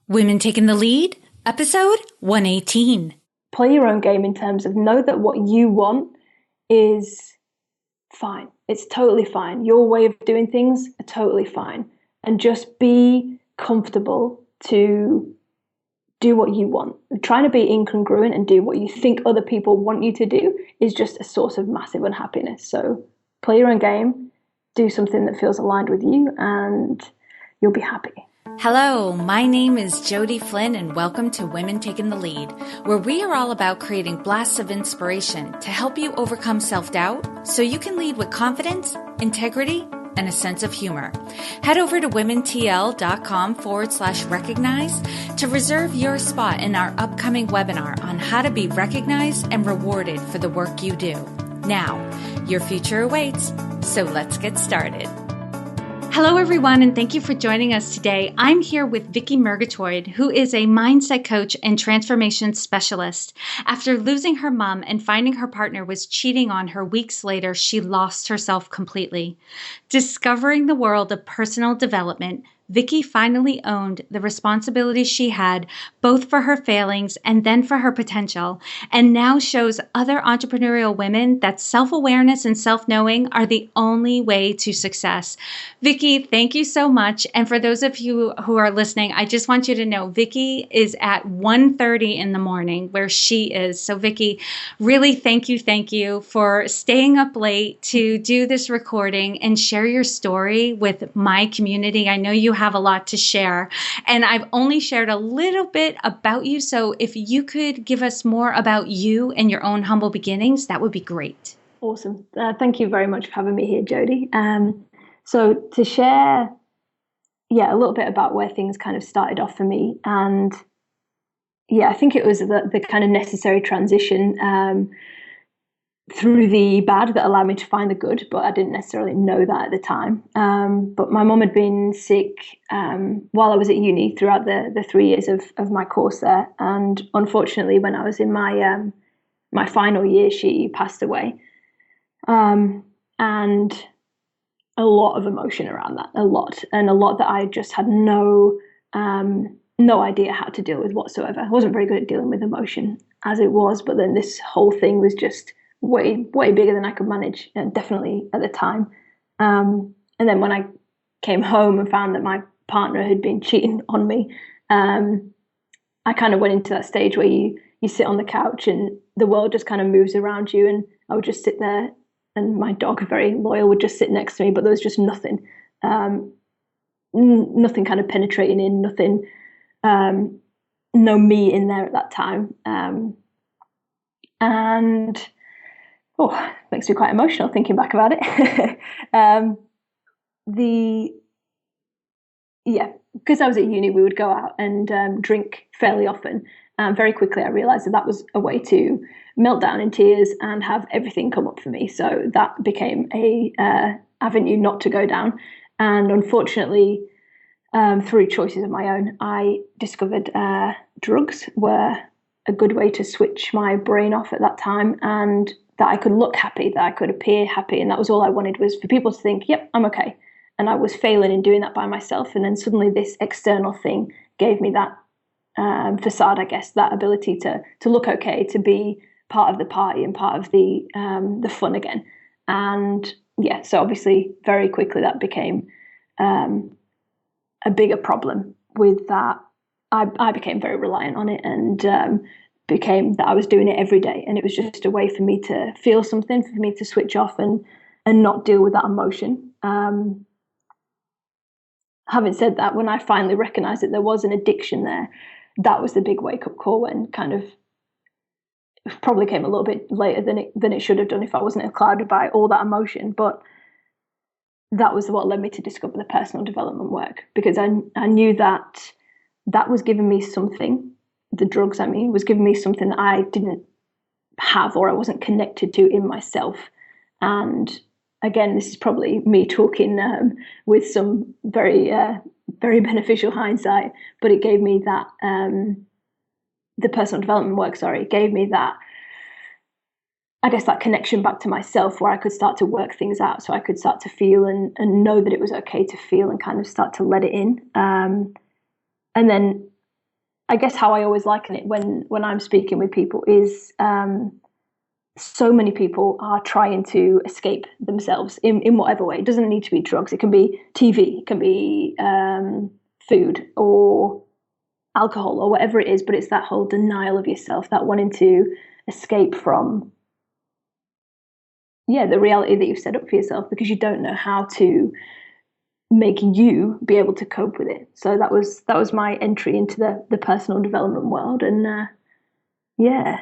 Women Taking the Lead, episode 118. Play your own game in terms of know that what you want is fine. It's totally fine. Your way of doing things are totally fine. And just be comfortable to do what you want. Trying to be incongruent and do what you think other people want you to do is just a source of massive unhappiness. So play your own game, do something that feels aligned with you, and you'll be happy. Hello, my name is Jody Flynn and welcome to Women Taking the Lead, where we are all about creating blasts of inspiration to help you overcome self-doubt so you can lead with confidence, integrity, and a sense of humor. Head over to womentl.com/recognize to reserve your spot in our upcoming webinar on how to be recognized and rewarded for the work you do. Now, your future awaits, so let's get started. Hello, everyone, and thank you for joining us today. I'm here with Vicky Murgatroyd, who is a mindset coach and transformation specialist. After losing her mom and finding her partner was cheating on her weeks later, she lost herself completely. Discovering the world of personal development, Vicky finally owned the responsibility she had, both for her failings and then for her potential, and now shows other entrepreneurial women that self-awareness and self-knowing are the only way to success. Vicky, thank you so much. And for those of you who are listening, I just want you to know Vicky is at 1:30 in the morning where she is. So Vicky, really thank you for staying up late to do this recording and share your story with my community. I know you have a lot to share, and I've only shared a little bit about you. So if you could give us more about you and your own humble beginnings, that would be great. Awesome. Thank you very much for having me here, Jody. So to share, a little bit about where things kind of started off for me. And I think it was the kind of necessary transition through the bad that allowed me to find the good, but I didn't necessarily know that at the time. But my mum had been sick while I was at uni throughout the 3 years of my course there. And unfortunately, when I was in my final year, she passed away. And a lot of emotion around that, a lot that I just had no idea how to deal with whatsoever. I wasn't very good at dealing with emotion as it was, but then this whole thing was just way bigger than I could manage, definitely at the time. And then when I came home and found that my partner had been cheating on me, I kind of went into that stage where you sit on the couch and the world just kind of moves around you, and I would just sit there. And my dog, very loyal, would just sit next to me, but there was just nothing, nothing kind of penetrating in, nothing, no me in there at that time. And it makes me quite emotional thinking back about it. Because I was at uni, we would go out and drink fairly often. Very quickly, I realized that was a way to melt down in tears and have everything come up for me. So that became a avenue not to go down. And unfortunately, through choices of my own, I discovered drugs were a good way to switch my brain off at that time, and that I could look happy, that I could appear happy. And that was all I wanted, was for people to think, yep, I'm okay. And I was failing in doing that by myself. And then suddenly this external thing gave me that facade, I guess, that ability to look okay, to be part of the party and part of the fun again. And so obviously very quickly that became a bigger problem with that. I became very reliant on it, and became that I was doing it every day, and it was just a way for me to feel something, for me to switch off and not deal with that emotion. Having said that, when I finally recognized that there was an addiction there, that was the big wake-up call, and kind of probably came a little bit later than it should have done if I wasn't clouded by all that emotion. But that was what led me to discover the personal development work, because I knew that was giving me something. The drugs, was giving me something that I didn't have, or I wasn't connected to in myself. And again, this is probably me talking with some very very beneficial hindsight, but it gave me that the personal development work, gave me that, I guess, that connection back to myself, where I could start to work things out, so I could start to feel and know that it was okay to feel and kind of start to let it in. And then I guess how I always liken it when I'm speaking with people is so many people are trying to escape themselves in whatever way. It doesn't need to be drugs. It can be TV, it can be food or alcohol or whatever it is, but it's that whole denial of yourself, that wanting to escape from the reality that you've set up for yourself, because you don't know how to make you be able to cope with it. So that was my entry into the personal development world. And yeah.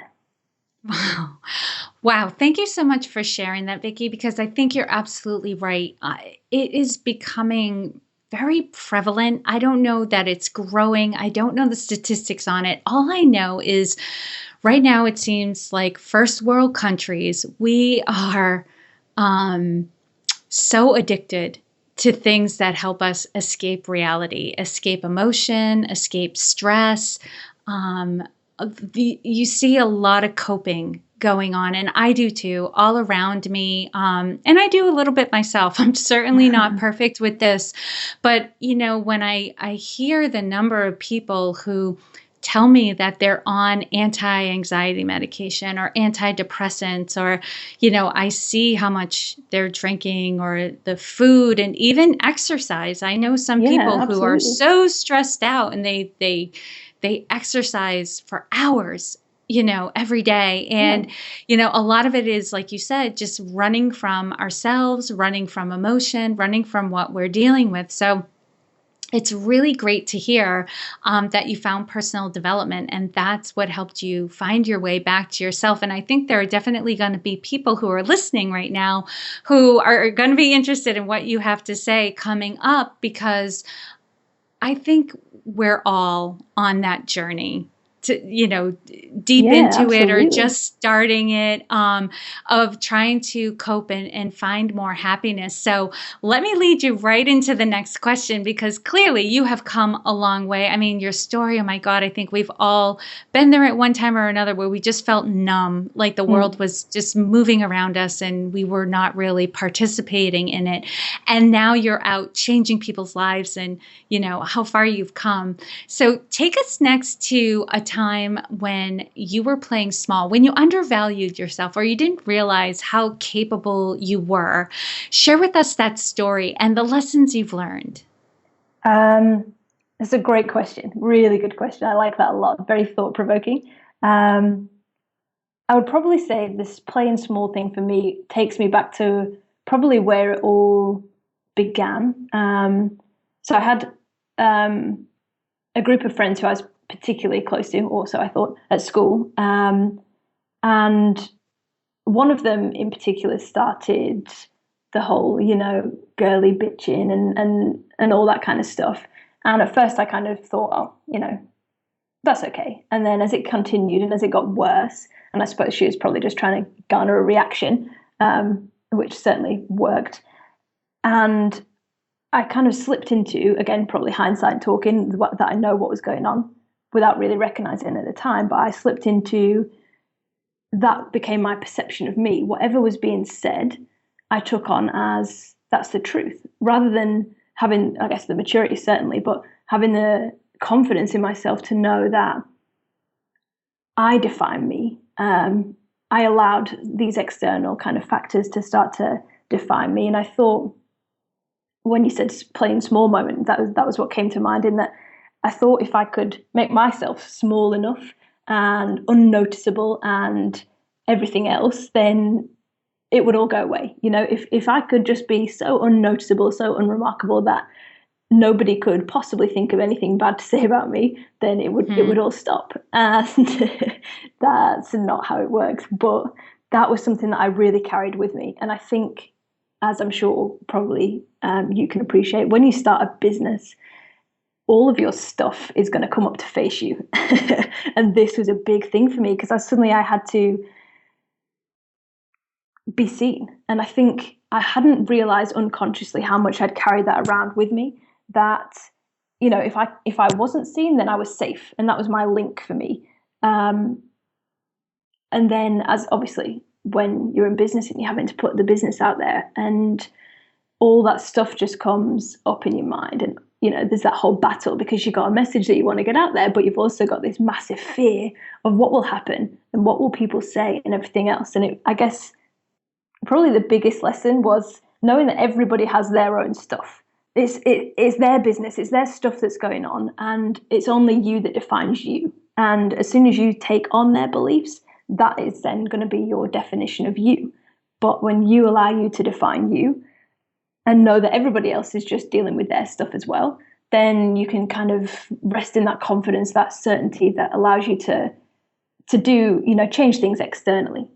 Wow. Thank you so much for sharing that, Vicky, because I think you're absolutely right. It is becoming very prevalent. I don't know that it's growing. I don't know the statistics on it. All I know is right now it seems like first world countries, we are so addicted to things that help us escape reality, escape emotion, escape stress. You see a lot of coping going on, and I do too, all around me. And I do a little bit myself. I'm certainly not perfect with this, but when I hear the number of people who tell me that they're on anti-anxiety medication or antidepressants, or, I see how much they're drinking or the food and even exercise. I know some people who are so stressed out and they exercise for hours, every day. And, a lot of it is, like you said, just running from ourselves, running from emotion, running from what we're dealing with. So it's really great to hear that you found personal development, and that's what helped you find your way back to yourself. And I think there are definitely going to be people who are listening right now who are going to be interested in what you have to say coming up, because I think we're all on that journey to, deep into it, or just starting it, of trying to cope and find more happiness. So let me lead you right into the next question, because clearly you have come a long way. I mean, your story, oh my God, I think we've all been there at one time or another where we just felt numb, like the world was just moving around us and we were not really participating in it. And now you're out changing people's lives, and how far you've come. So take us next to a time when you were playing small, when you undervalued yourself, or you didn't realize how capable you were. Share with us that story and the lessons you've learned. That's a great question. Really good question. I like that a lot. Very thought-provoking. I would probably say this playing small thing for me takes me back to probably where it all began. So I had a group of friends who I was particularly close to, also I thought, at school. And one of them in particular started the whole, girly bitching and all that kind of stuff. And at first I kind of thought, oh, that's okay. And then as it continued and as it got worse, and I suppose she was probably just trying to garner a reaction, which certainly worked. And I kind of slipped into, again, probably hindsight talking, that I know what was going on without really recognizing it at the time, but I slipped into, that became my perception of me. Whatever was being said, I took on as that's the truth, rather than having, I guess, the maturity certainly, but having the confidence in myself to know that I define me. I allowed these external kind of factors to start to define me. And I thought, when you said playing small moment, that was what came to mind, in that I thought if I could make myself small enough and unnoticeable and everything else, then it would all go away. If I could just be so unnoticeable, so unremarkable that nobody could possibly think of anything bad to say about me, then it would all stop. And that's not how it works. But that was something that I really carried with me. And I think, as I'm sure probably you can appreciate, when you start a business, all of your stuff is going to come up to face you. And this was a big thing for me, because I had to be seen. And I think I hadn't realized unconsciously how much I'd carried that around with me, that, if I wasn't seen, then I was safe. And that was my link for me. And then, as obviously when you're in business and you're having to put the business out there, and all that stuff just comes up in your mind, and there's that whole battle because you've got a message that you want to get out there, but you've also got this massive fear of what will happen and what will people say and everything else. And I guess probably the biggest lesson was knowing that everybody has their own stuff. It's their business, it's their stuff that's going on, and it's only you that defines you. And as soon as you take on their beliefs, that is then going to be your definition of you. But when you allow you to define you and know that everybody else is just dealing with their stuff as well, then you can kind of rest in that confidence, that certainty that allows you to do, change things externally.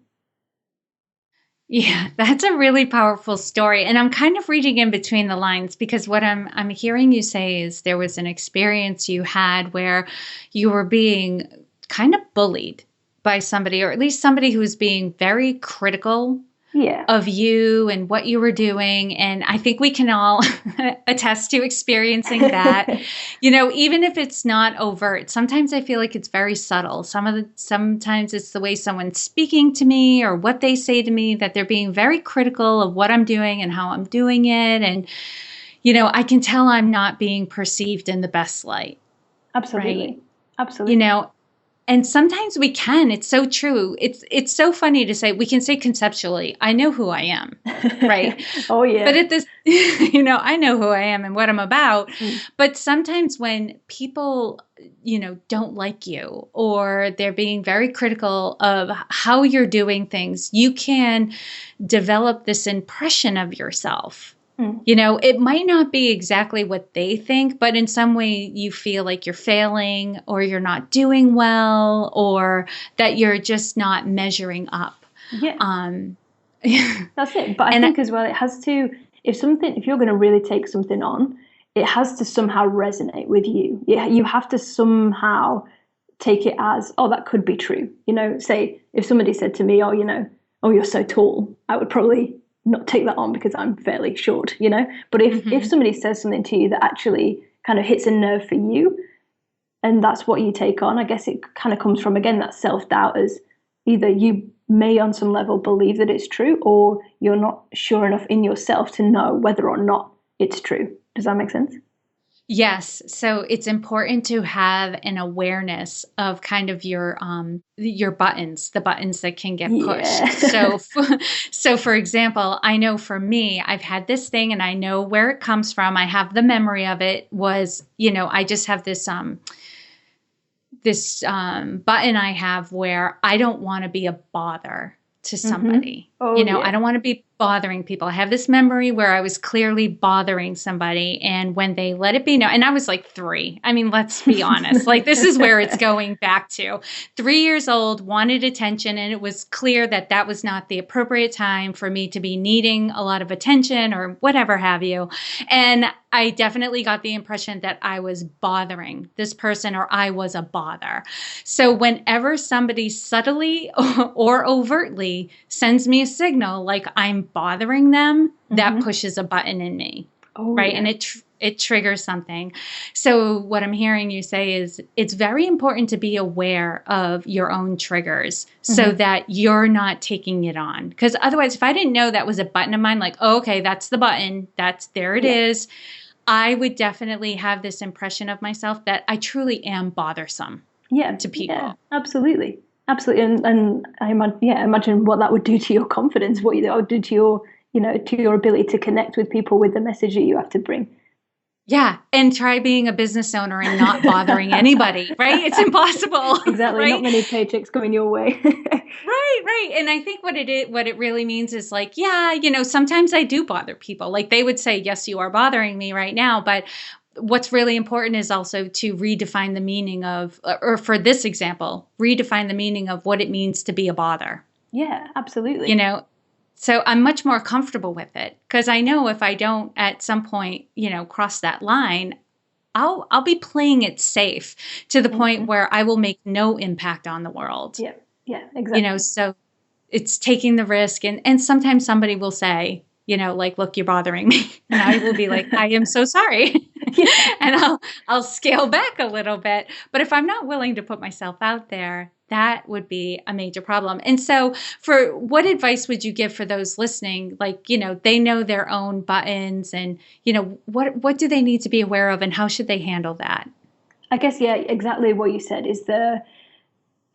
Yeah, that's a really powerful story. And I'm kind of reading in between the lines because what I'm hearing you say is there was an experience you had where you were being kind of bullied by somebody, or at least somebody who was being very critical of you and what you were doing. And I think we can all attest to experiencing that, even if it's not overt. Sometimes I feel like it's very subtle. Sometimes it's the way someone's speaking to me or what they say to me, that they're being very critical of what I'm doing and how I'm doing it. And, I can tell I'm not being perceived in the best light. Absolutely. Right? Absolutely. And sometimes we can. It's so true. It's so funny to say. We can say conceptually, I know who I am, right? Oh, yeah. But at this, I know who I am and what I'm about. But sometimes when people, don't like you, or they're being very critical of how you're doing things, you can develop this impression of yourself. It might not be exactly what they think, but in some way you feel like you're failing, or you're not doing well, or that you're just not measuring up. Yeah. That's it. But I think as well, it has to, if you're going to really take something on, it has to somehow resonate with you. You have to somehow take it as, oh, that could be true. Say if somebody said to me, oh, you're so tall, I would probably not take that on because I'm fairly short, But if somebody says something to you that actually kind of hits a nerve for you, and that's what you take on, I guess it kind of comes from, again, that self-doubt, as either you may on some level believe that it's true, or you're not sure enough in yourself to know whether or not it's true. Does that make sense? Yes. So it's important to have an awareness of kind of your buttons, the buttons that can get pushed. Yeah. So for example, I know for me, I've had this thing and I know where it comes from. I have the memory of it was, I just have this button I have where I don't want to be a bother to somebody. Oh, I don't want to be bothering people. I have this memory where I was clearly bothering somebody, and when they let it be known, and I was like 3. I mean, let's be honest. Like, this is where it's going back to. 3 years old, wanted attention, and it was clear that that was not the appropriate time for me to be needing a lot of attention or whatever have you. And I definitely got the impression that I was bothering this person, or I was a bother. So whenever somebody subtly or overtly sends me a signal like I'm bothering them, that pushes a button in me, right? Yeah. And it triggers something. So what I'm hearing you say is it's very important to be aware of your own triggers so that you're not taking it on. Because otherwise, if I didn't know that was a button of mine, like, oh, okay, that's the button, there it is, I would definitely have this impression of myself that I truly am bothersome to people. Yeah, absolutely. Absolutely. And I imagine what that would do to your confidence, what that would do to your, to your ability to connect with people with the message that you have to bring. Yeah. And try being a business owner and not bothering anybody, right? It's impossible. Exactly. Right? Not many paychecks coming your way. Right. And I think what it really means is like, sometimes I do bother people. Like they would say, yes, you are bothering me right now. But what's really important is also to redefine the meaning of, or for this example, redefine the meaning of what it means to be a bother. Yeah, absolutely. So I'm much more comfortable with it because I know if I don't at some point, cross that line, I'll be playing it safe to the point where I will make no impact on the world. Yeah, exactly. So it's taking the risk. And sometimes somebody will say, like, look, you're bothering me. And I will be like, I am so sorry. And I'll scale back a little bit. But if I'm not willing to put myself out there, That would be a major problem. And so for what advice would you give for those listening? Like, they know their own buttons and, what do they need to be aware of and how should they handle that? I guess, yeah, exactly what you said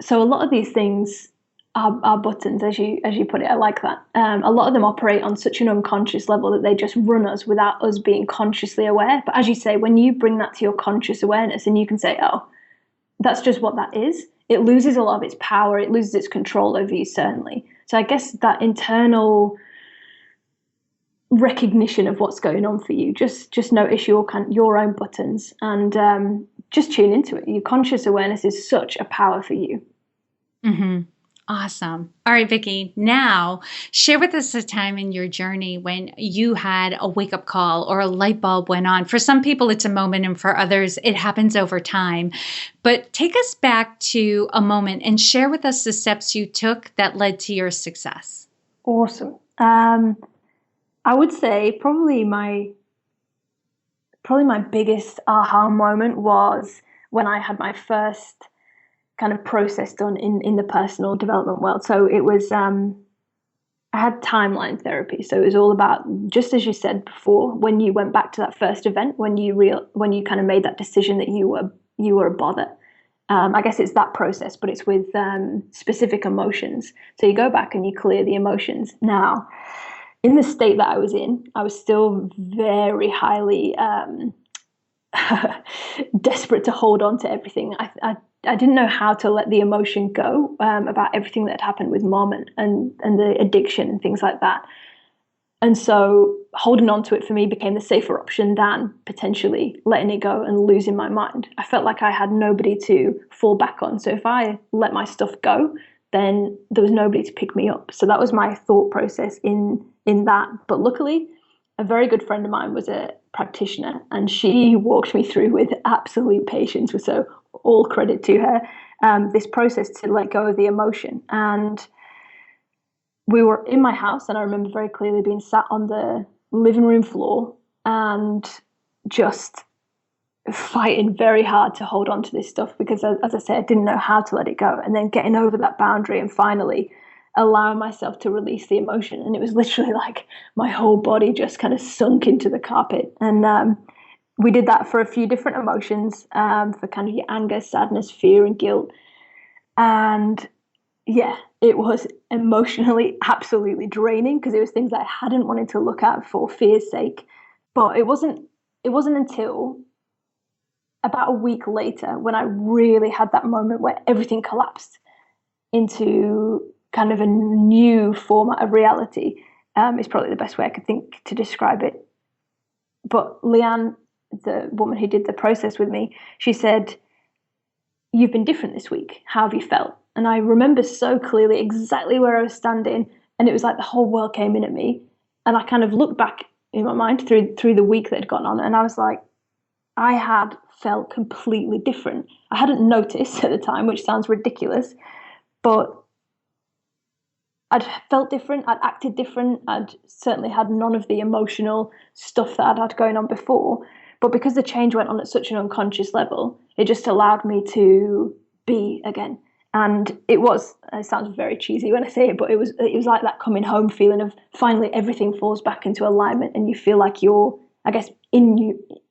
so a lot of these things are buttons, as you put it. I like that. A lot of them operate on such an unconscious level that they just run us without us being consciously aware. But as you say, when you bring that to your conscious awareness and you can say, oh, that's just what that is, it loses a lot of its power. It loses its control over you, certainly. So I guess that internal recognition of what's going on for you, just notice your own buttons and just tune into it. Your conscious awareness is such a power for you. Mm-hmm. Awesome. All right, Vicky, now share with us a time in your journey when you had a wake-up call or a light bulb went on. For some people, it's a moment, and for others, it happens over time. But take us back to a moment and share with us the steps you took that led to your success. Awesome. I would say probably my biggest aha moment was when I had my first kind of process done in the personal development world. So it was, I had timeline therapy. So it was all about, just as you said before, when you went back to that first event, when you kind of made that decision that you were a bother. I guess it's that process, but it's with specific emotions. So you go back and you clear the emotions. Now, in the state that I was in, I was still very highly desperate to hold on to everything. I didn't know how to let the emotion go about everything that had happened with mom and the addiction and things like that. And so holding on to it for me became the safer option than potentially letting it go and losing my mind. I felt like I had nobody to fall back on. So if I let my stuff go, then there was nobody to pick me up. So that was my thought process in that. But luckily, a very good friend of mine was a practitioner and she walked me through with absolute patience. So all credit to her, this process to let go of the emotion. And we were in my house and I remember very clearly being sat on the living room floor and just fighting very hard to hold on to this stuff because, as I said, I didn't know how to let it go. And then getting over that boundary and finally allowing myself to release the emotion. And it was literally like my whole body just kind of sunk into the carpet. And we did that for a few different emotions, for kind of your anger, sadness, fear, and guilt. And yeah, it was emotionally absolutely draining because it was things I hadn't wanted to look at for fear's sake. But it wasn't until about a week later when I really had that moment where everything collapsed into kind of a new format of reality. Is probably the best way I could think to describe it. But Leanne, the woman who did the process with me, she said, "You've been different this week. How have you felt?" And I remember so clearly exactly where I was standing, and it was like the whole world came in at me. And I kind of looked back in my mind through the week that had gone on, and I was like, I had felt completely different. I hadn't noticed at the time, which sounds ridiculous, but I'd felt different, I'd acted different, I'd certainly had none of the emotional stuff that I'd had going on before. But because the change went on at such an unconscious level, it just allowed me to be again. And it sounds very cheesy when I say it, but it was like that coming home feeling of finally everything falls back into alignment and you feel like you're, I guess, in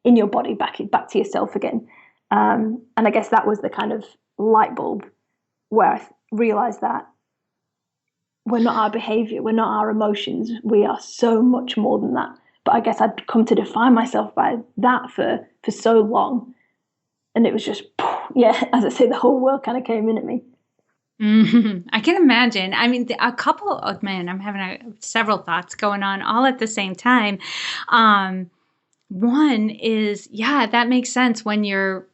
your body, back to yourself again. And I guess that was the kind of light bulb where I realized that we're not our behavior, we're not our emotions, we are so much more than that. But I guess I'd come to define myself by that for so long. And it was just, yeah, as I say, the whole world kind of came in at me. Mm-hmm. I can imagine. I mean, I'm having several thoughts going on all at the same time. One is, yeah, that makes sense when you're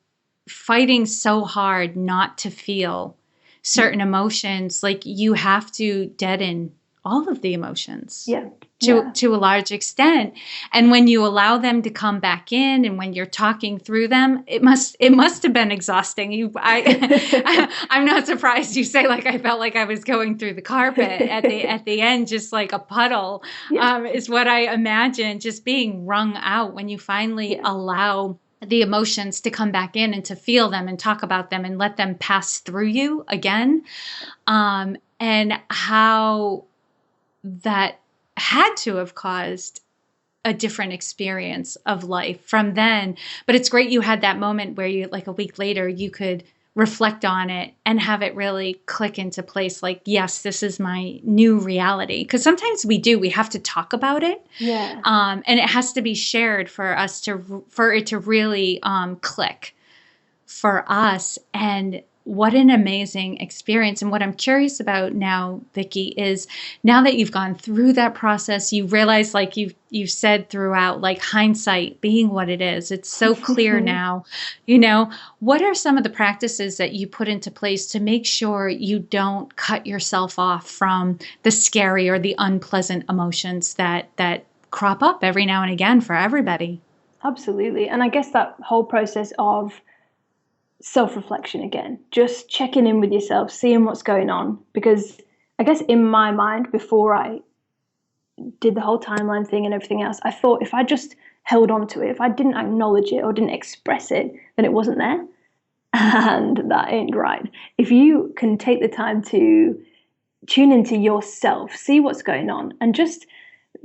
fighting so hard not to feel certain emotions, like you have to deaden all of the emotions. Yeah. To a large extent. And when you allow them to come back in and when you're talking through them, it must have been exhausting. I'm not surprised you say, like, I felt like I was going through the carpet at the end, just like a puddle, is what I imagine, just being wrung out when you finally allow the emotions to come back in and to feel them and talk about them and let them pass through you again. And how that had to have caused a different experience of life from then. But it's great you had that moment where you, like a week later, you could reflect on it and have it really click into place. Like, yes, this is my new reality. Because sometimes we have to talk about it. Yeah. And it has to be shared for it to really click for us. And what an amazing experience. And what I'm curious about now, Vicky, is now that you've gone through that process, you realize, like you've said throughout, like hindsight being what it is, it's so clear now, what are some of the practices that you put into place to make sure you don't cut yourself off from the scary or the unpleasant emotions that crop up every now and again for everybody? Absolutely. And I guess that whole process of self-reflection again, just checking in with yourself, seeing what's going on. Because I guess in my mind, before I did the whole timeline thing and everything else, I thought if I just held on to it, if I didn't acknowledge it or didn't express it, then it wasn't there. And that ain't right. If you can take the time to tune into yourself, see what's going on, and just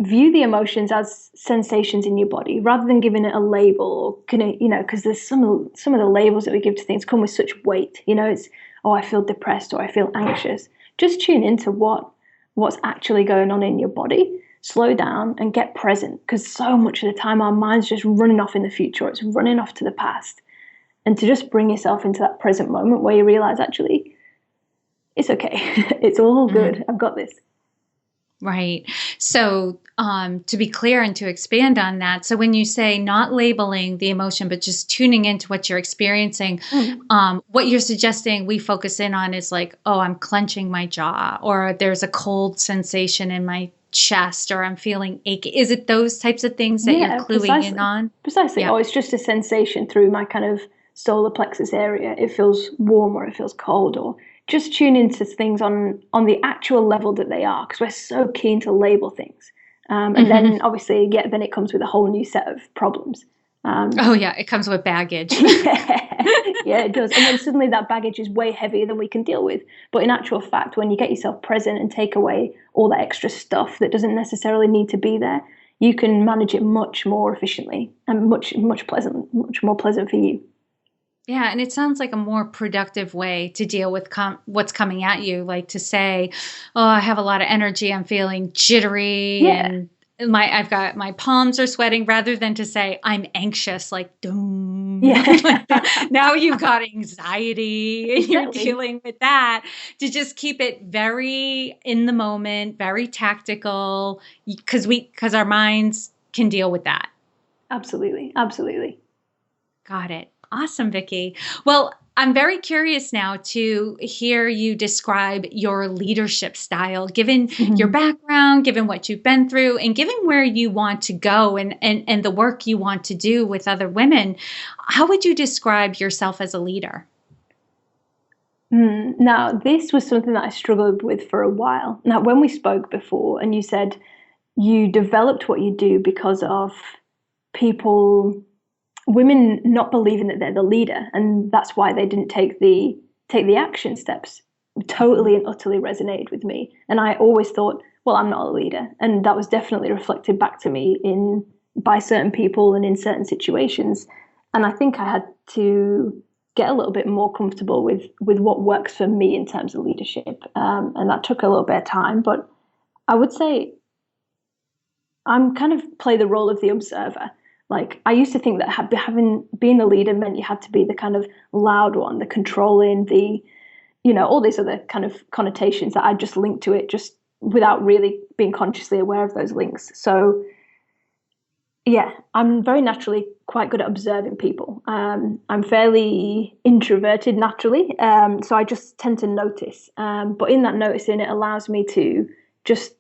view the emotions as sensations in your body rather than giving it a label, or because there's some of the labels that we give to things come with such weight. It's, oh, I feel depressed or I feel anxious. Just tune into what's actually going on in your body. Slow down and get present, because so much of the time our mind's just running off in the future, or it's running off to the past. And to just bring yourself into that present moment where you realize, actually, it's okay. It's all good. I've got this. Right. So to be clear and to expand on that, so when you say not labeling the emotion, but just tuning into what you're experiencing, what you're suggesting we focus in on is like, oh, I'm clenching my jaw, or there's a cold sensation in my chest, or I'm feeling achy. Is it those types of things that you're cluing in on? Precisely. Yeah. Oh, it's just a sensation through my kind of solar plexus area. It feels warm or it feels cold, or just tune into things on the actual level that they are, because we're so keen to label things. And then obviously, then it comes with a whole new set of problems. It comes with baggage. Yeah, it does. And then suddenly that baggage is way heavier than we can deal with. But in actual fact, when you get yourself present and take away all that extra stuff that doesn't necessarily need to be there, you can manage it much more efficiently and much more pleasant for you. Yeah, and it sounds like a more productive way to deal with what's coming at you. Like to say, oh, I have a lot of energy, I'm feeling jittery, and I've got my palms are sweating, rather than to say I'm anxious, like doom. Yeah. Now you've got anxiety and you're dealing with that. To just keep it very in the moment, very tactical, because our minds can deal with that. Absolutely. Got it. Awesome, Vicky. Well, I'm very curious now to hear you describe your leadership style, given your background, given what you've been through, and given where you want to go and the work you want to do with other women. How would you describe yourself as a leader? Now, this was something that I struggled with for a while. Now, when we spoke before and you said you developed what you do because of women not believing that they're the leader, and that's why they didn't take the action steps, totally and utterly resonated with me. And I always thought, well, I'm not a leader. And that was definitely reflected back to me by certain people and in certain situations. And I think I had to get a little bit more comfortable with what works for me in terms of leadership. And that took a little bit of time, but I would say I'm kind of play the role of the observer. Like, I used to think that being the leader meant you had to be the kind of loud one, the controlling, all these other kind of connotations that I just linked to it just without really being consciously aware of those links. So, yeah, I'm very naturally quite good at observing people. I'm fairly introverted naturally, so I just tend to notice. But in that noticing, it allows me to just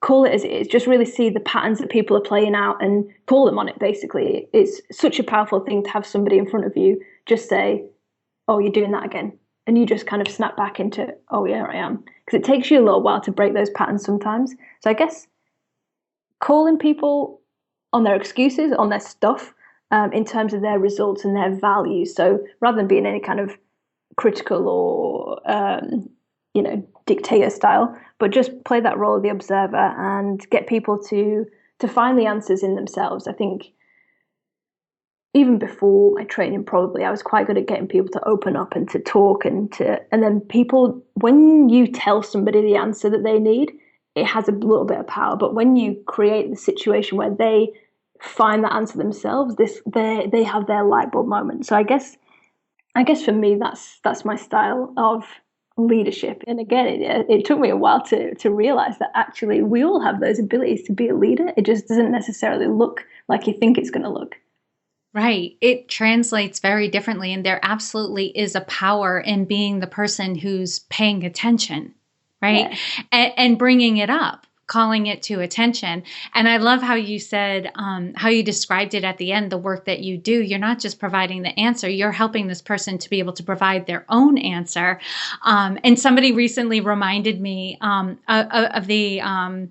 call it as it is, just really see the patterns that people are playing out and call them on it, basically. It's such a powerful thing to have somebody in front of you just say, oh, you're doing that again. And you just kind of snap back into, oh, yeah, I am. Because it takes you a little while to break those patterns sometimes. So I guess calling people on their excuses, on their stuff, in terms of their results and their values. So rather than being any kind of critical or dictator style, but just play that role of the observer and get people to find the answers in themselves. I think even before my training, probably I was quite good at getting people to open up and to talk and then people, when you tell somebody the answer that they need, it has a little bit of power. But when you create the situation where they find that answer themselves, they have their light bulb moment. So I guess for me, that's my style of leadership. And again, it took me a while to realize that actually we all have those abilities to be a leader. It just doesn't necessarily look like you think it's going to look. Right. It translates very differently. And there absolutely is a power in being the person who's paying attention, right? Yeah. And bringing it up, calling it to attention. And I love how you said, how you described it at the end, the work that you do. You're not just providing the answer, you're helping this person to be able to provide their own answer. And somebody recently reminded me of the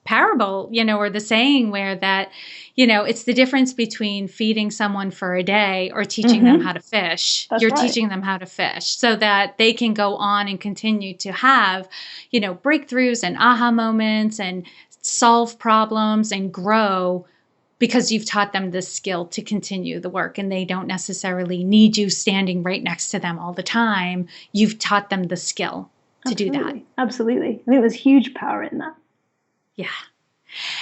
parable, or the saying where that, it's the difference between feeding someone for a day or teaching them how to fish. That's You're right. teaching them how to fish so that they can go on and continue to have, breakthroughs and aha moments and solve problems and grow because you've taught them the skill to continue the work, and they don't necessarily need you standing right next to them all the time. You've taught them the skill to do that. Absolutely. I think there's huge power in that. Yeah.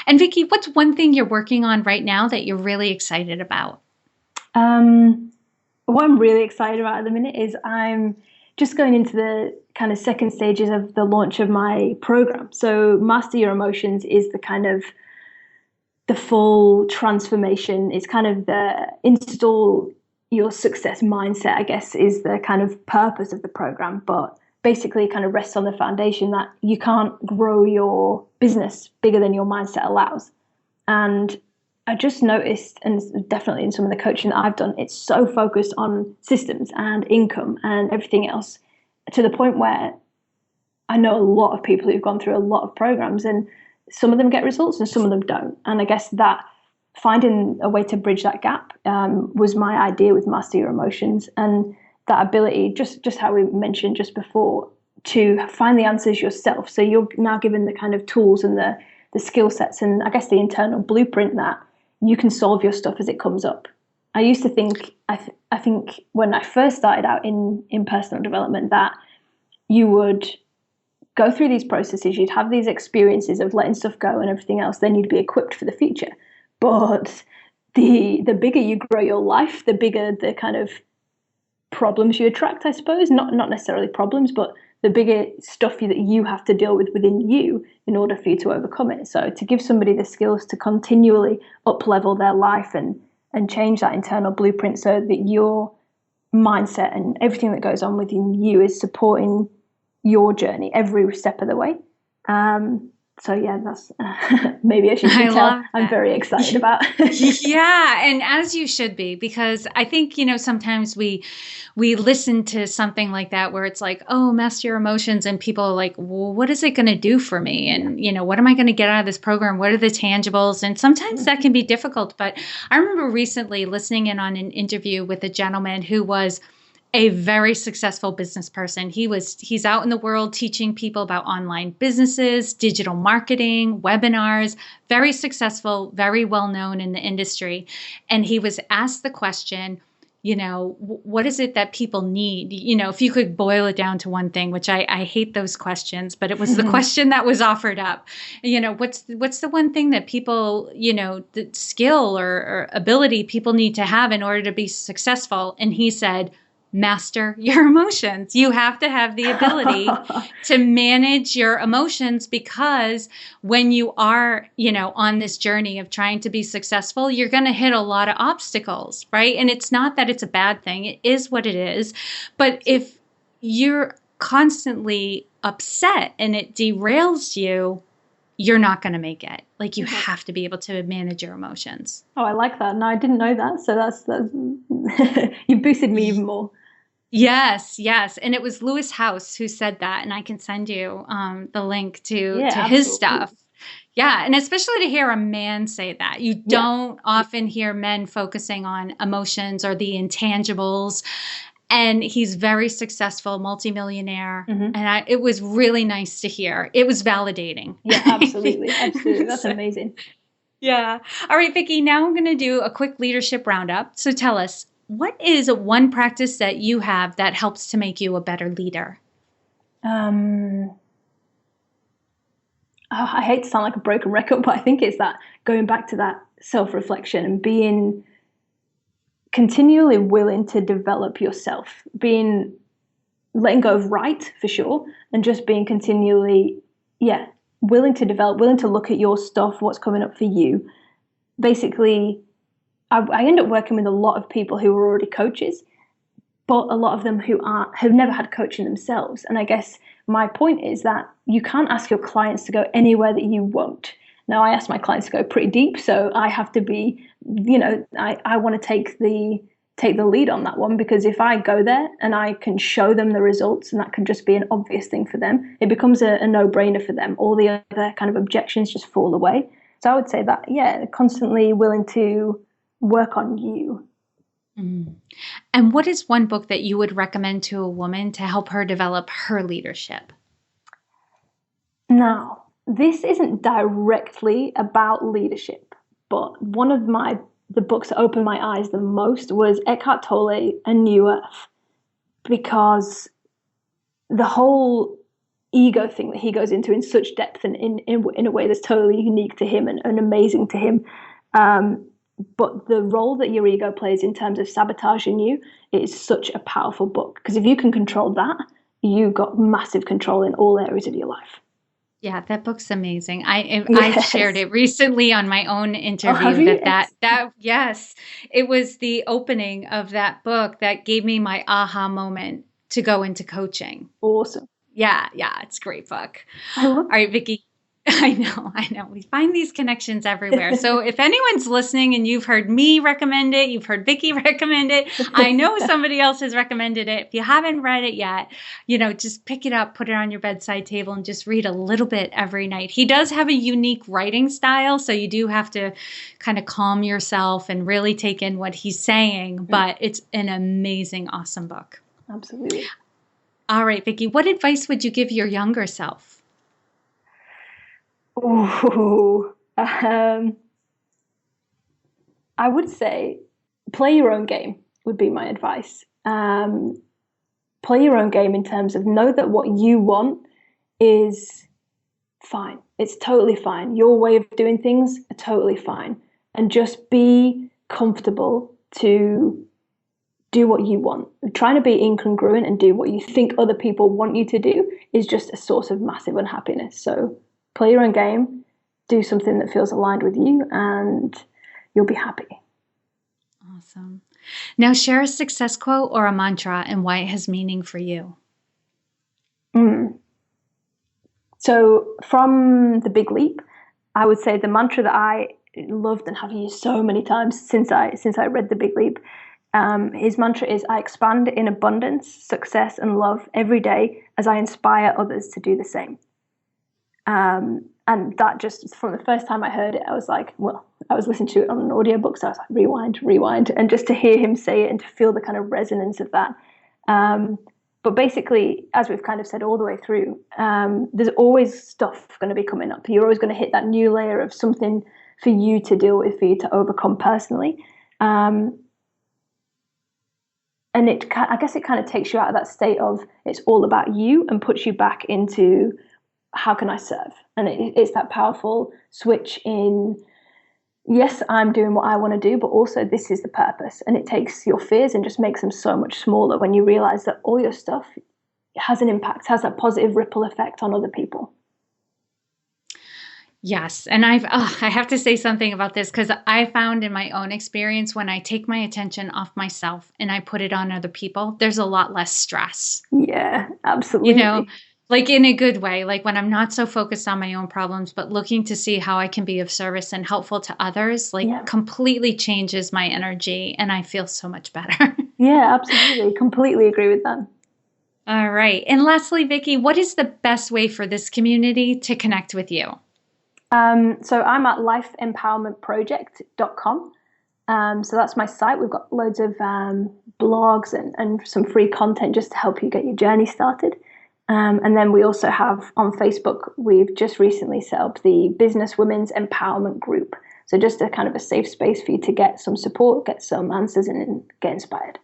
And Vicky, what's one thing you're working on right now that you're really excited about? What I'm really excited about at the minute is I'm just going into the kind of second stages of the launch of my program. So Master Your Emotions is the kind of the full transformation. It's kind of the install your success mindset, I guess, is the kind of purpose of the program. But basically kind of rests on the foundation that you can't grow your business bigger than your mindset allows. And I just noticed, and definitely in some of the coaching that I've done, it's so focused on systems and income and everything else, to the point where I know a lot of people who've gone through a lot of programs, and some of them get results and some of them don't. And I guess that finding a way to bridge that gap was my idea with Master Your Emotions. And that ability, just how we mentioned just before, to find the answers yourself. So you're now given the kind of tools and the skill sets and I guess the internal blueprint that you can solve your stuff as it comes up. I used to think, I think when I first started out in personal development, that you would go through these processes, you'd have these experiences of letting stuff go and everything else, then you'd be equipped for the future. But the bigger you grow your life, the bigger the kind of problems you attract, I suppose. Not necessarily problems, but the bigger stuff that you have to deal with within you in order for you to overcome it. So to give somebody the skills to continually up-level their life and change that internal blueprint so that your mindset and everything that goes on within you is supporting your journey every step of the way. So yeah, that's maybe as you can tell, I'm very excited about. Yeah, and as you should be, because I think, sometimes we listen to something like that where it's like, oh, master your emotions, and people are like, well, what is it going to do for me? And, what am I going to get out of this program? What are the tangibles? And sometimes that can be difficult. But I remember recently listening in on an interview with a gentleman who was a very successful business person. He's out in the world teaching people about online businesses, digital marketing, webinars, very successful, very well known in the industry. And he was asked the question, what is it that people need? If you could boil it down to one thing, which I hate those questions, but it was the question that was offered up. What's the one thing that people, the skill or ability people need to have in order to be successful? And he said, master your emotions. You have to have the ability to manage your emotions, because when you are, on this journey of trying to be successful, you're going to hit a lot of obstacles, right? And it's not that it's a bad thing. It is what it is. But if you're constantly upset and it derails you, you're not going to make it. Like, you have to be able to manage your emotions. Oh, I like that. No, I didn't know that. So that's you boosted me even more. Yes. And it was Lewis House who said that. And I can send you the link to his stuff. Yeah. And especially to hear a man say that. You don't often hear men focusing on emotions or the intangibles. And he's very successful, multimillionaire. Mm-hmm. And it was really nice to hear. It was validating. Yeah, absolutely. Absolutely. That's amazing. Yeah. All right, Vicky, now I'm going to do a quick leadership roundup. So tell us, what is one practice that you have that helps to make you a better leader? I hate to sound like a broken record, but I think it's that going back to that self-reflection and being continually willing to develop yourself, letting go of right for sure, and just being continually, willing to develop, willing to look at your stuff, what's coming up for you. Basically, I end up working with a lot of people who are already coaches, but a lot of them who've never had coaching themselves. And I guess my point is that you can't ask your clients to go anywhere that you won't. Now, I ask my clients to go pretty deep, so I have to be, I want to take the lead on that one, because if I go there and I can show them the results, and that can just be an obvious thing for them, it becomes a no-brainer for them. All the other kind of objections just fall away. So I would say that, constantly willing to work on you. Mm. And what is one book that you would recommend to a woman to help her develop her leadership? Now, this isn't directly about leadership, but one of the books that opened my eyes the most was Eckhart Tolle, A New Earth, because the whole ego thing that he goes into in such depth and in a way that's totally unique to him and amazing to him. But the role that your ego plays in terms of sabotaging you is such a powerful book, because if you can control that, you got massive control in all areas of your life. Yeah, that book's amazing. I shared it recently on my own interview. Yes, it was the opening of that book that gave me my aha moment to go into coaching. Awesome. Yeah, it's a great book. I love All right, Vicky. I know. We find these connections everywhere. So if anyone's listening and you've heard me recommend it, you've heard Vicky recommend it, I know somebody else has recommended it. If you haven't read it yet, just pick it up, put it on your bedside table, and just read a little bit every night. He does have a unique writing style, so you do have to kind of calm yourself and really take in what he's saying, but it's an amazing, awesome book. Absolutely. All right, Vicky, what advice would you give your younger self? Ooh, I would say play your own game would be my advice. Play your own game in terms of know that what you want is fine. It's totally fine. Your way of doing things are totally fine. And just be comfortable to do what you want. Trying to be incongruent and do what you think other people want you to do is just a source of massive unhappiness. So play your own game, do something that feels aligned with you, and you'll be happy. Awesome. Now share a success quote or a mantra and why it has meaning for you. So from The Big Leap, I would say the mantra that I loved and have used so many times since I read The Big Leap, his mantra is, I expand in abundance, success, and love every day as I inspire others to do the same. And that just, from the first time I heard it, I was like, I was listening to it on an audiobook, so I was like, rewind. And just to hear him say it and to feel the kind of resonance of that. But basically, as we've kind of said all the way through, there's always stuff going to be coming up. You're always going to hit that new layer of something for you to deal with, for you to overcome personally. And I guess it kind of takes you out of that state of it's all about you and puts you back into how can I serve? And it's that powerful switch in, yes, I'm doing what I want to do, but also this is the purpose. And it takes your fears and just makes them so much smaller when you realize that all your stuff has an impact, has that positive ripple effect on other people. Yes. And I have to say something about this, because I found in my own experience, when I take my attention off myself and I put it on other people, there's a lot less stress. Yeah, absolutely. Like in a good way, like when I'm not so focused on my own problems, but looking to see how I can be of service and helpful to others, completely changes my energy and I feel so much better. Yeah, absolutely. Completely agree with that. All right. And lastly, Vicky, what is the best way for this community to connect with you? So I'm at lifeempowermentproject.com. So that's my site. We've got loads of blogs and some free content just to help you get your journey started. And then we also have on Facebook, we've just recently set up the Business Women's Empowerment Group. So just a kind of a safe space for you to get some support, get some answers, and get inspired.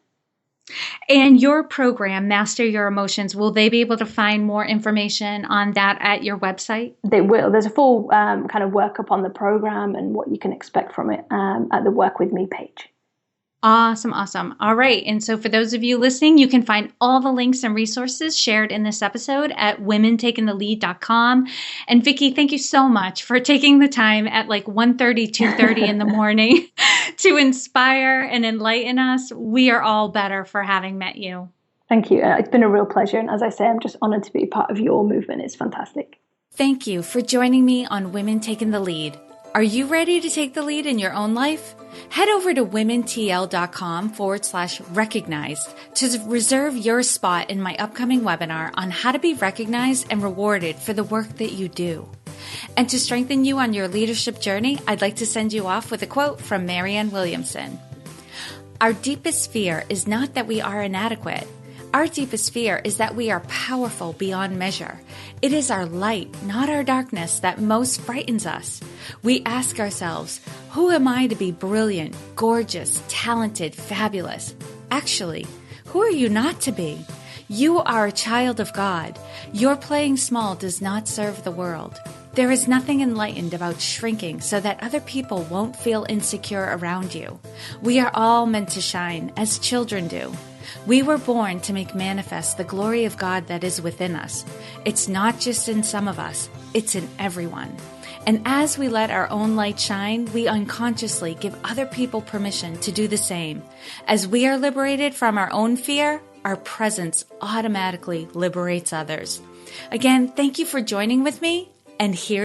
And your program, Master Your Emotions, will they be able to find more information on that at your website? They will. There's a full kind of workup on the program and what you can expect from it at the Work With Me page. Awesome. All right. And so for those of you listening, you can find all the links and resources shared in this episode at womentakingthelead.com. And Vicky, thank you so much for taking the time at like 1:30, 2:30 in the morning to inspire and enlighten us. We are all better for having met you. Thank you. It's been a real pleasure. And as I say, I'm just honored to be part of your movement. It's fantastic. Thank you for joining me on Women Taking the Lead. Are you ready to take the lead in your own life? Head over to womentl.com/recognized to reserve your spot in my upcoming webinar on how to be recognized and rewarded for the work that you do. And to strengthen you on your leadership journey, I'd like to send you off with a quote from Marianne Williamson. Our deepest fear is not that we are inadequate. Our deepest fear is that we are powerful beyond measure. It is our light, not our darkness, that most frightens us. We ask ourselves, who am I to be brilliant, gorgeous, talented, fabulous? Actually, who are you not to be? You are a child of God. Your playing small does not serve the world. There is nothing enlightened about shrinking so that other people won't feel insecure around you. We are all meant to shine, as children do. We were born to make manifest the glory of God that is within us. It's not just in some of us, it's in everyone. And as we let our own light shine, we unconsciously give other people permission to do the same. As we are liberated from our own fear, our presence automatically liberates others. Again, thank you for joining with me, and here